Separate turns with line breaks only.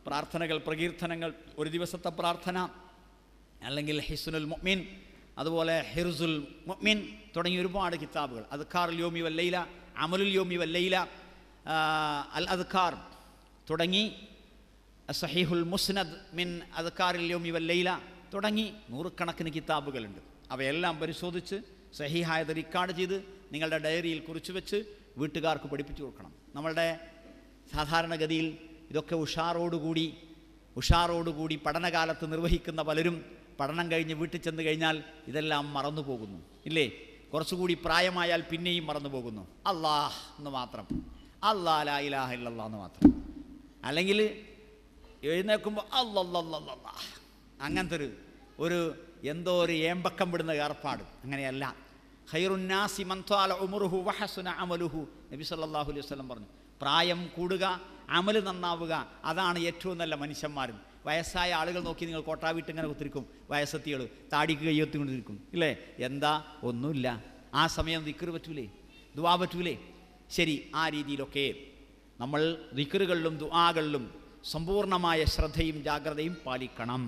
പ്രാർത്ഥനകൾ, പ്രകീർത്തനങ്ങൾ, ഒരു ദിവസത്തെ പ്രാർത്ഥന, അല്ലെങ്കിൽ ഹിസ്നുൽ മുഅ്മിൻ, അതുപോലെ ഹിർസുൽ മുഅ്മിൻ തുടങ്ങിയ ഒരുപാട് കിതാബുകൾ, അദ്കാറുൽ യൗമി വല്ലൈല, അമലുൽ യൗമി വല്ലൈല, അൽ അദ്കാർ തുടങ്ങി, സഹീഹുൽ മുസ്നദ് മിൻ അദ്കാറിൽ യൗമി വല്ലൈല തുടങ്ങി നൂറുകണക്കിന് കിതാബുകളുണ്ട്. അവയെല്ലാം പരിശോധിച്ച് സഹീഹായത് റിക്കാർഡ് ചെയ്ത് നിങ്ങളുടെ ഡയറിയിൽ കുറിച്ച് വെച്ച് വീട്ടുകാർക്ക് പഠിപ്പിച്ചു കൊടുക്കണം. നമ്മളുടെ സാധാരണഗതിയിൽ ഇതൊക്കെ ഉഷാറോടുകൂടി പഠനകാലത്ത് നിർവഹിക്കുന്ന പലരും പഠനം കഴിഞ്ഞ് വീട്ടിൽ ചെന്ന് കഴിഞ്ഞാൽ ഇതെല്ലാം മറന്നു പോകുന്നു, ഇല്ലേ? കുറച്ചുകൂടി പ്രായമായാൽ പിന്നെയും മറന്നു പോകുന്നു. അല്ലാഹ് എന്ന് മാത്രം, അല്ലാ ലാ ഇലാഹ ഇല്ലല്ലാഹ് എന്ന് മാത്രം. അല്ലെങ്കിൽ എഴുന്നേൽക്കുമ്പോൾ അല്ലല്ലല്ലല്ലാ, അങ്ങനത്തെ ഒരു എന്തോ ഒരു ഏമ്പക്കം വിടുന്ന ഏർപ്പാട്. അങ്ങനെയല്ല. ഖൈറുന്നാസി മൻ ത്വാല ഉമറുഹു വഹസുന അമലുഹു, നബി സല്ലല്ലാഹു അലൈഹി വസല്ലം പറഞ്ഞു. പ്രായം കൂടുക, അമല് നന്നാവുക, അതാണ് ഏറ്റവും നല്ല മനുഷ്യന്മാരും. വയസ്സായ ആളുകൾ നോക്കി നിങ്ങൾ കോട്ടാവിട്ട് ഇങ്ങനെ കുത്തിരിക്കും, വയസ്സെത്തികൾ താടിക്ക് കയ്യെത്തിക്കൊണ്ടിരിക്കും, ഇല്ലേ? എന്താ? ഒന്നുമില്ല. ആ സമയം ദിക്ർ പറ്റൂലേ, ദുആ പറ്റൂലേ? ശരി, ആ രീതിയിലൊക്കെ നമ്മൾ ദിക്റുകളിലും ദുആകളിലും സമ്പൂർണ്ണമായ ശ്രദ്ധയും ജാഗ്രതയും പാലിക്കണം.